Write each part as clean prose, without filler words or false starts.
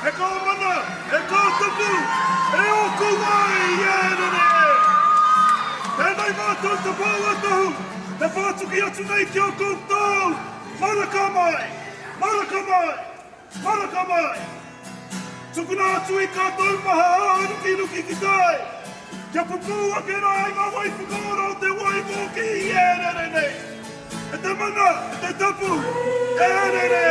e kau mana, e kau tupu, e oku mai ienere. Tēnei mātou te pāua tahu, te whātuki atu nei ki o koutou. Maraka mai, maraka mai, maraka mai. Tukuna atu i kātou maha ruki ki tai. Kia pupu ake rai ngā waipu kōro te waipo ki ienere nei. E te mana, e te tapu, ienere.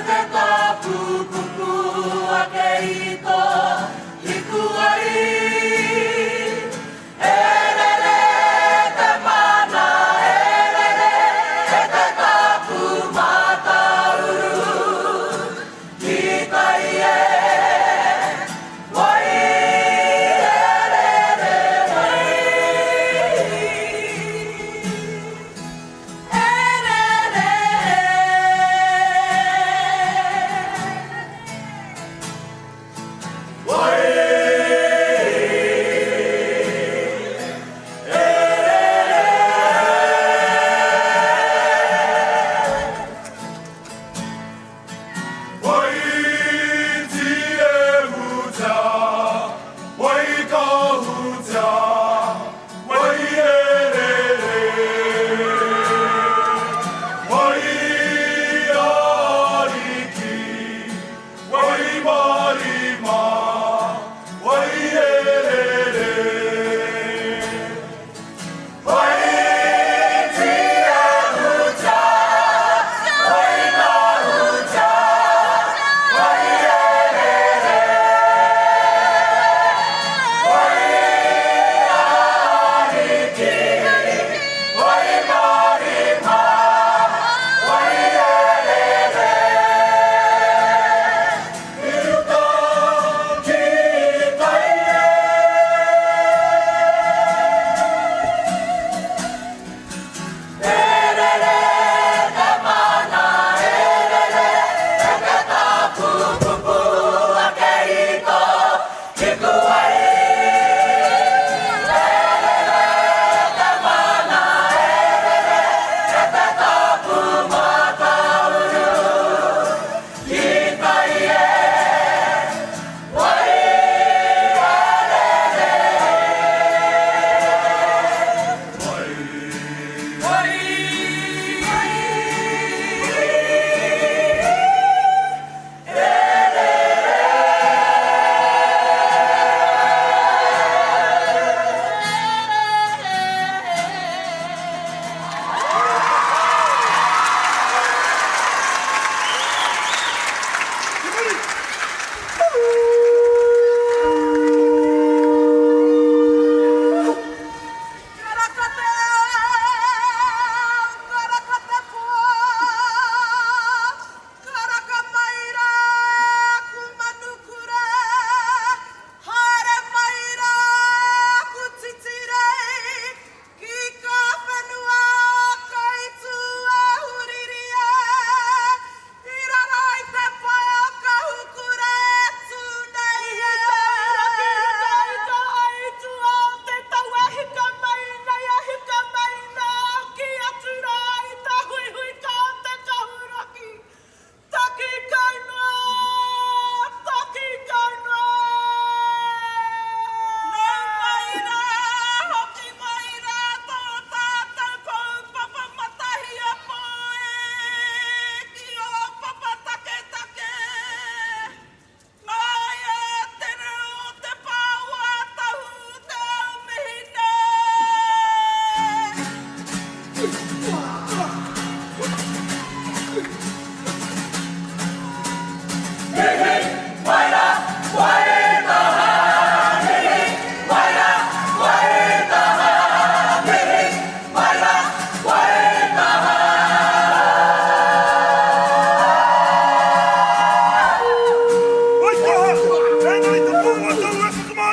Te tapu kupu a ke i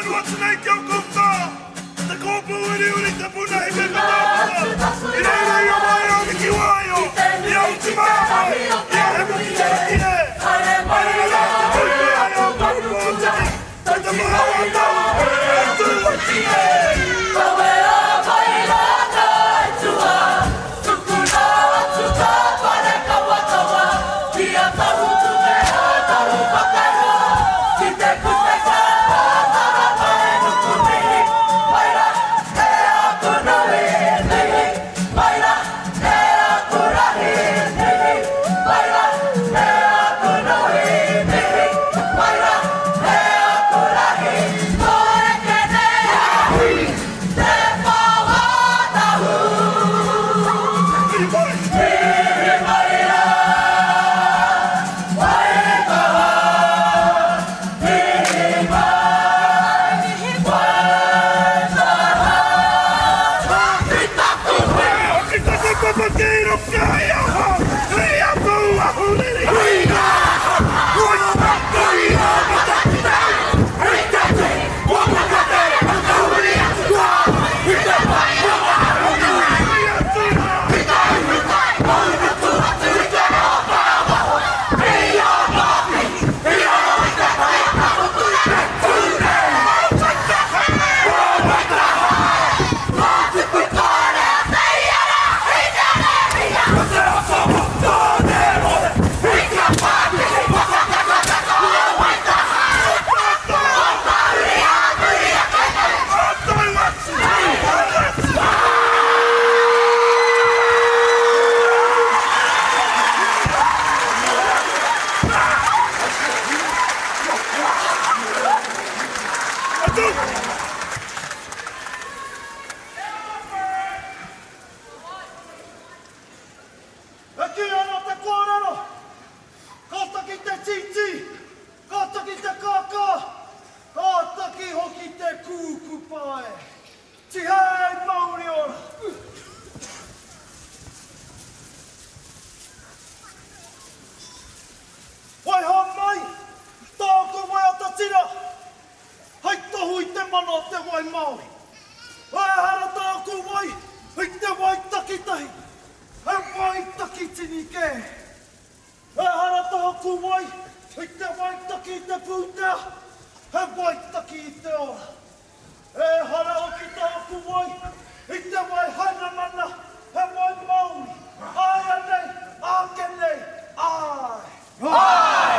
whānu atu nei ki o koutou. Te kōpū uri te puna hi me katoa. I reira i o mai o ki waio. I au te māma. I a he muki te kine. Ai reira te kuku ai o kapu o tiki. Tai te maha o tau. E tu o kine. Kawe a mai rana e tua. Tukuna atu ka pare kawa kawa. Kia tahu tu me ha tahu whakaroa. Ki te kute ka tara mai nuku mihi. Maira e aku nui mihi. Maira e aku rahi mihi. Maira e aku nui mihi. Maira e aku rahi. Koe kene ahi. Te whawa tahu. I mai. Mihi maira. Wai kawa. Mihi mai. Wai kawa. Hita kuhi. I te te papa keiro kai aha. Hei aku ahu niri. Hei aha. Hoi taku i a mataki tau. Hei taku. Waka kate. Kauri atu kua. I te pai o ahu nui. Hei atu na. Hei tai hei tai. Mau atu atu i te whakawaho. Hei a mahi. Hei a i te pai ka hotu i te tūne. Mā tuku kore a te iara. Hei nere. Hei a Te asawa. Tāne rore. hei ka pāti. Hei whakakakaka. Wai taha. Whakauri a nui a kene. Atai atu. Atu. Atu. E ki ana te kōrero, kātaki te titi, kātaki te kākā, kātaki hoki te kūku pae. Tihei Māori ora. Wai hā mai, tāko wai ata tira, hei tohu i te mana o te wai Māori. Wai hara tāko wai, hei te wai takitahi. He wai taki tini ke. He hara tāku wai, i te wai taki te pūtea. He wai taki i te ora. He hara o ki tāku wai, i te wai haina mana. He wai Māori. Ai anei, ake nei, ai. Ai!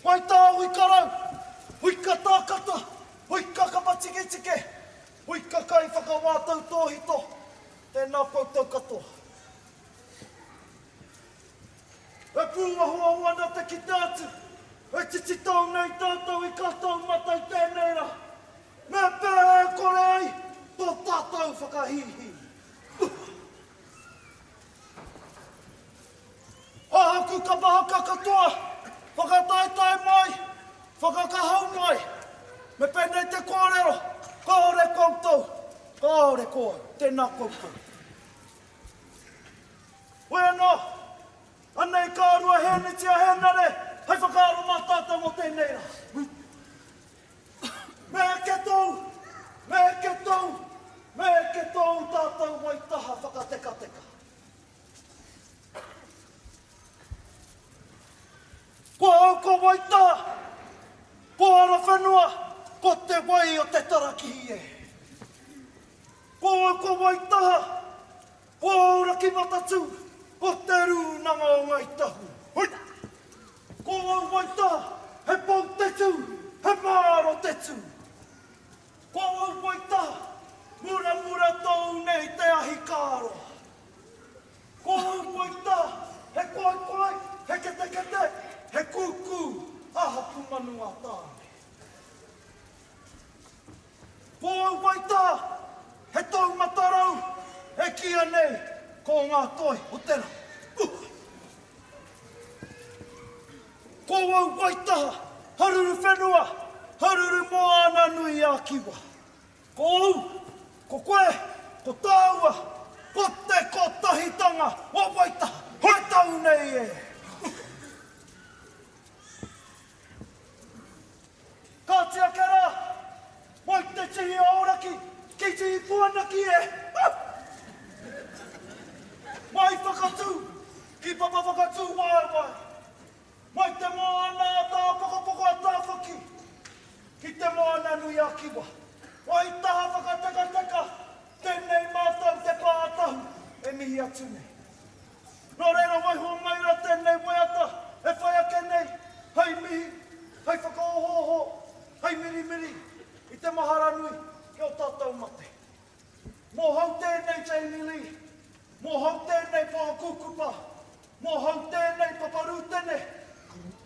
Wai tā ui karau, ui ka tākata. Hui kakapa tike tike, hui kakai whakawātau tōhito, tēnā koutou katoa. E pūahua wana te ki tātu, e titi tau nei tātou i kātou matai tēnei rā. Me pēhe kore ai, tō tātou whakahihi. Ahaku ka mahaka katoa, whakataitai mai, whakakahau mai. Me pēnei te kōrero, kōre koutou, kōre koe, tēnā koutou. Wēnā, anei kārua hene tia henare, hei whakaaro mā tātou mo tēnei rā. Me ke tau, me ke tau, me ke tau tātou wai taha whakatekateka. Ko au ko wai taha, ko ara whenua, ko te wai o te taraki e. Ko au wai taha, ko aura ki matatu, ko te rūnanga o ngai tahu. Hoi! Ko au wai taha, he pau te tū, he māro te tū. Ko au wai taha, mura mura tau nei te ahi kāroa. Ko au wai taha, he koe koe, he kete kete, he kūkū, aha pumanua tāne. Ko au wai taha, he tau matarau, he kia nei, ko ngā toi o tera. Ko au wai taha, haruru whenua, haruru moana nui a kiwa. Ko au, ko koe, ko tāua, ko te kotahitanga, o wai taha, hoi tau nei e. tūna ki e. Mai whakatū, ki papa whakatū wai. Mai te moana tā pokopoko a tā whaki. Ki te moana nui a kiwa. Wai taha whakatakataka, tēnei mātau te pātahu, e mihi atu nei. Nō reira wai hoa maira tēnei waiata, e whai ake nei, hei mihi, hei whakaohoho, hei miri, i te mahara nui, ki o tātou mate. Mō hau tēnei Jamie Lee, mō hau tēnei Pākukupa, mō hau tēnei Paparutene,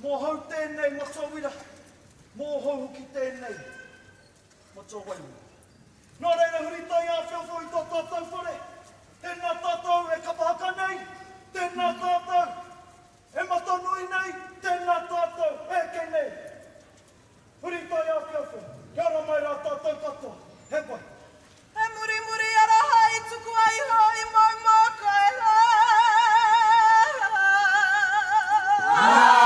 mō hau tēnei Matawira, mō hau ki tēnei Matawaimu. Nō reira huri tai a whiawhau i tō tātou whare, tēnā tātou e kapahaka nei, tēnā tātou e matanui nei, tēnā tātou e ke nei. Huri tai a whiawhau, kia ora mai rā tātou katoa, he wai. E muri ara hai tuku ai hoi mai maka e la. Hey!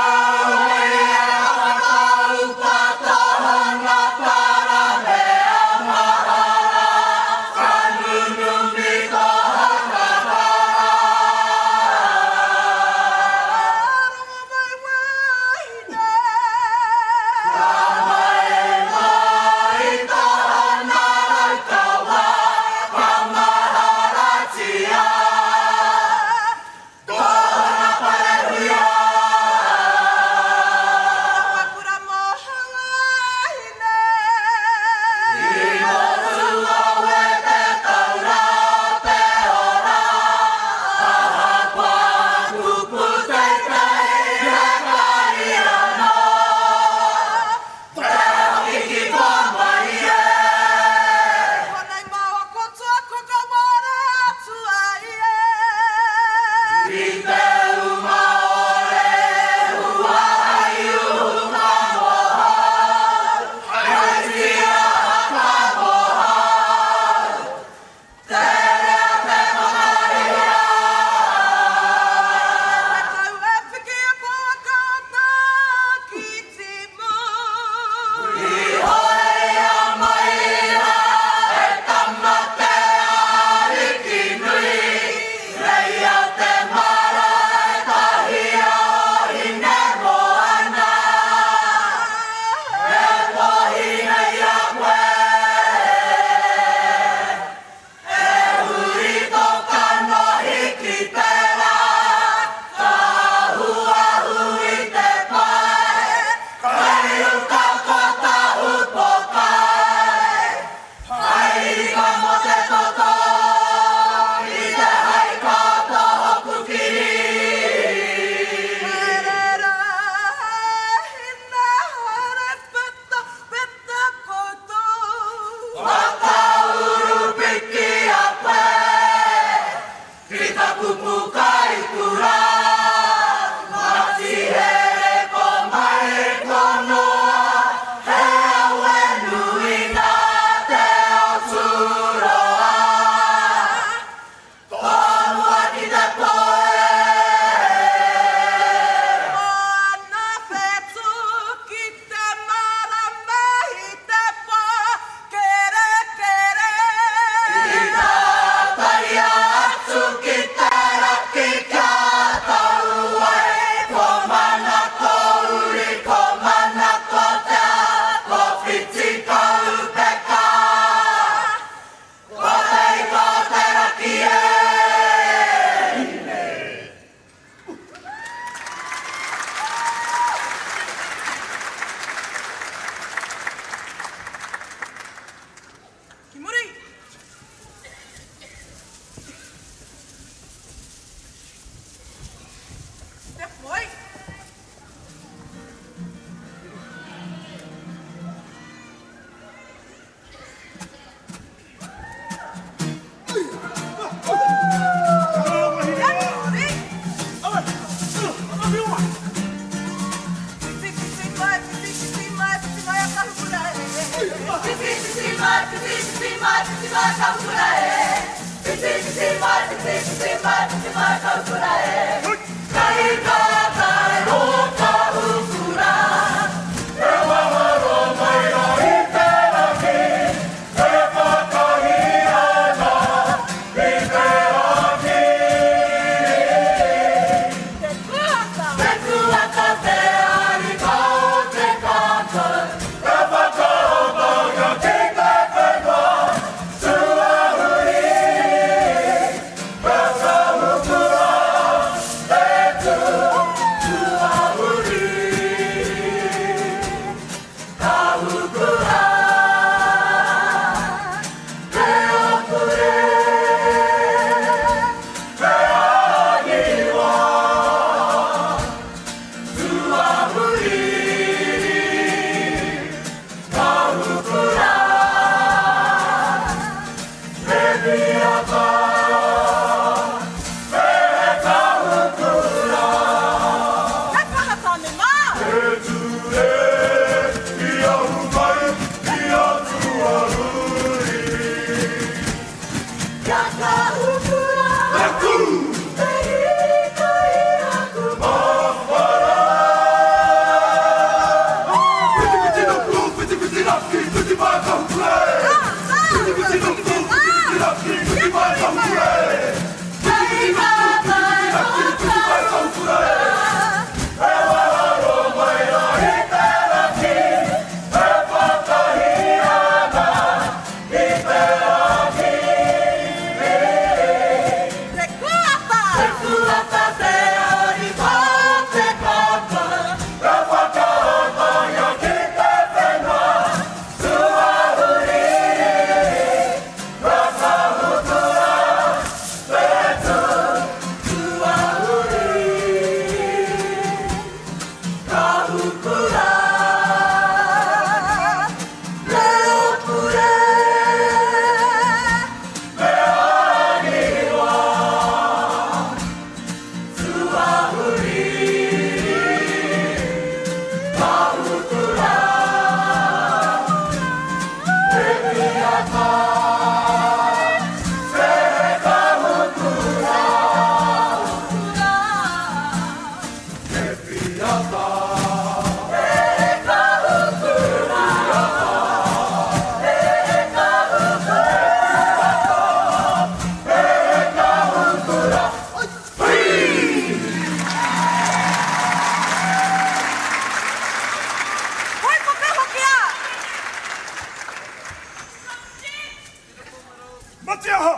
Matiaha!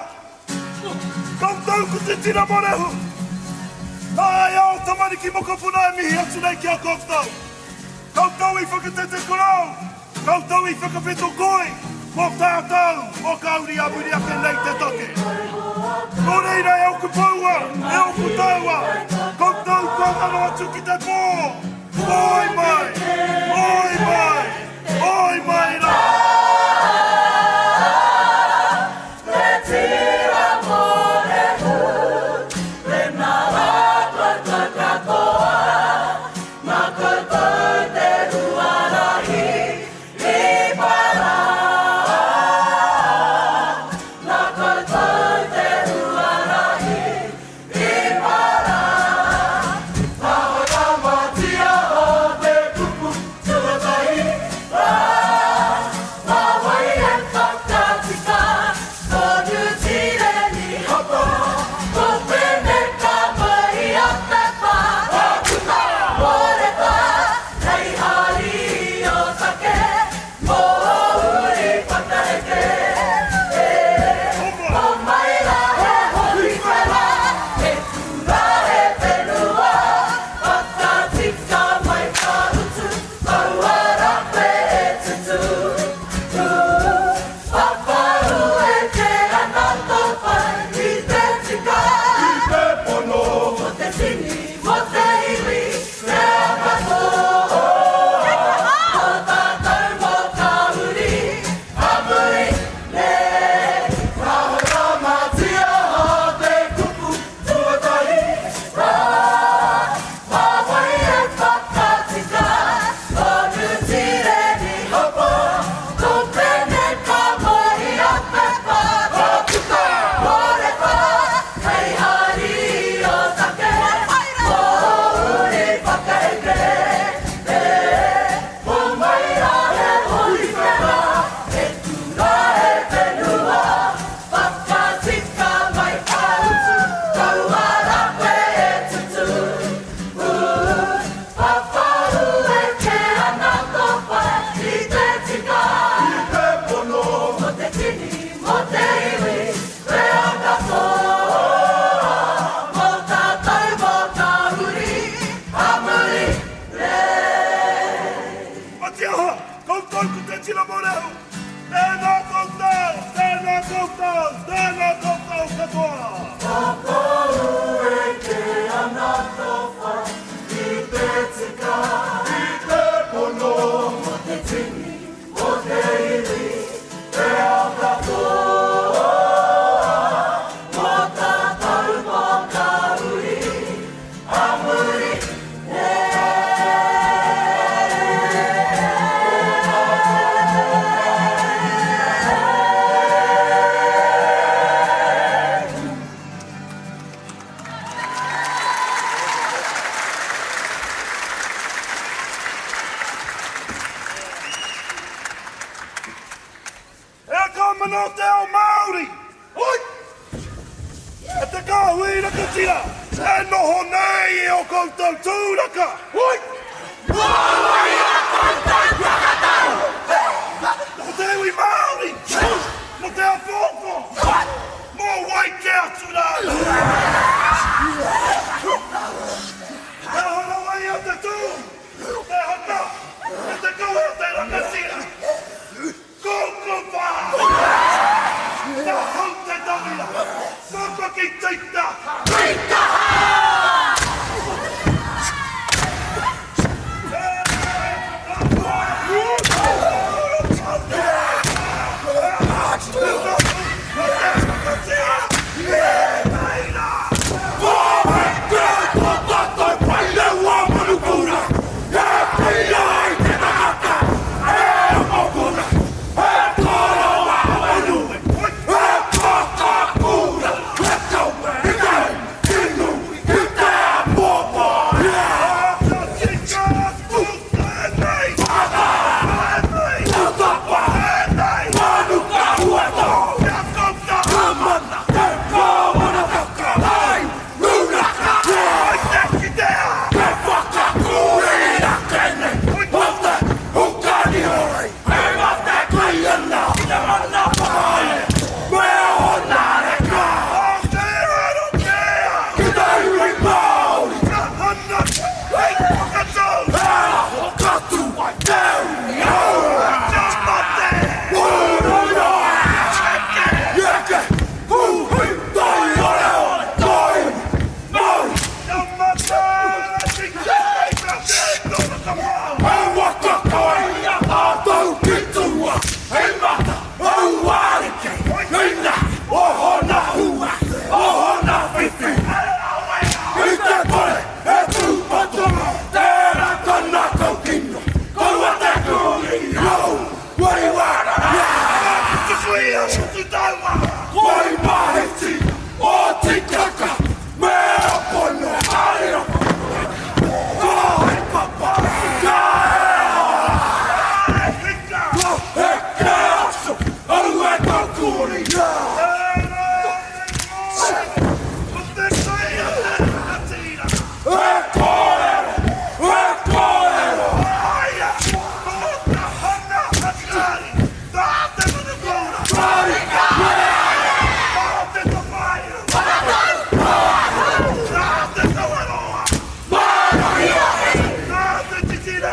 Koutou ku te tira morehu! Ai ao tamani ki moko punai mihi atu nei ki a koutou! Koutou I whakatete korau! Koutou I whakawhito koi! Mō tātou, mō kauri a muri ake nei te toke! Nō reira e oku paua, e oku taua! Koutou kua mano atu ki te pō! Oi mai! Oi mai! Oi mai rā! Mano te ao Māori! Oi! E te kāhuira ka tira! E noho nei e o koutou tūraka! Oi! Wāwai a koutou whakatau! Mo te iwi Māori! Mo te apōpō! Mō wai ke atu rā! Te hana wai a te tū! Te hana! E te kaua te rakatira! Kōkopā! Nā hau te tawira! Sapa ki teita! Teita!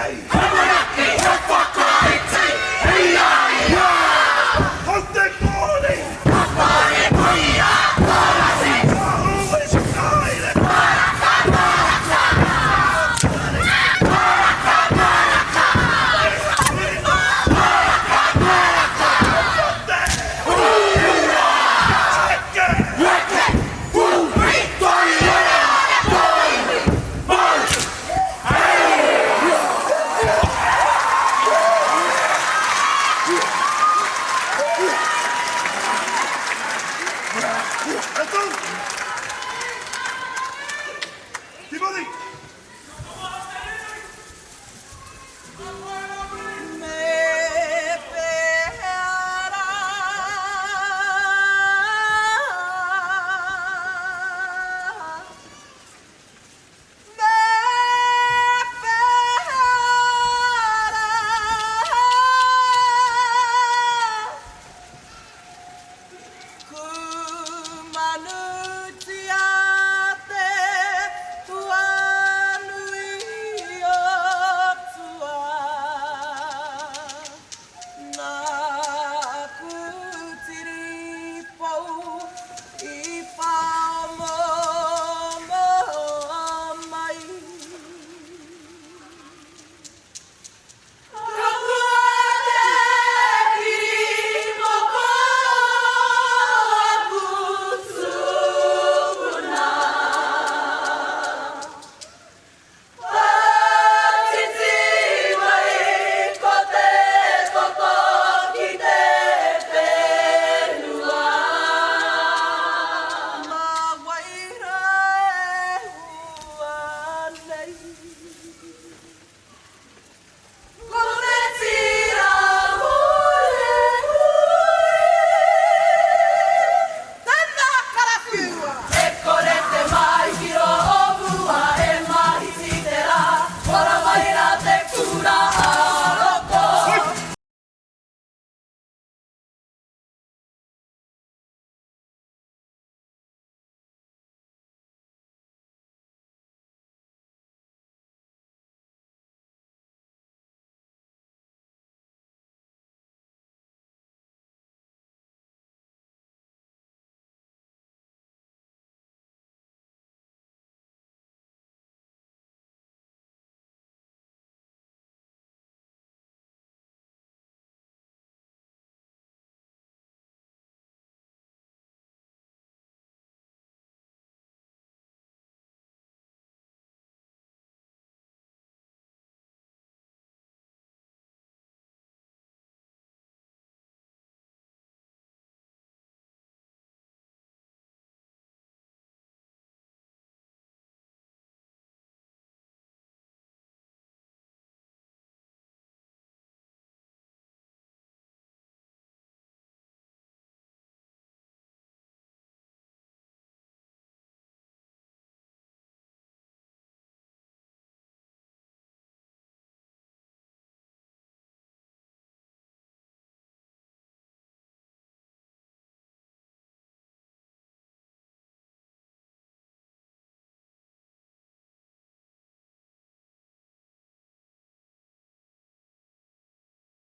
Hey!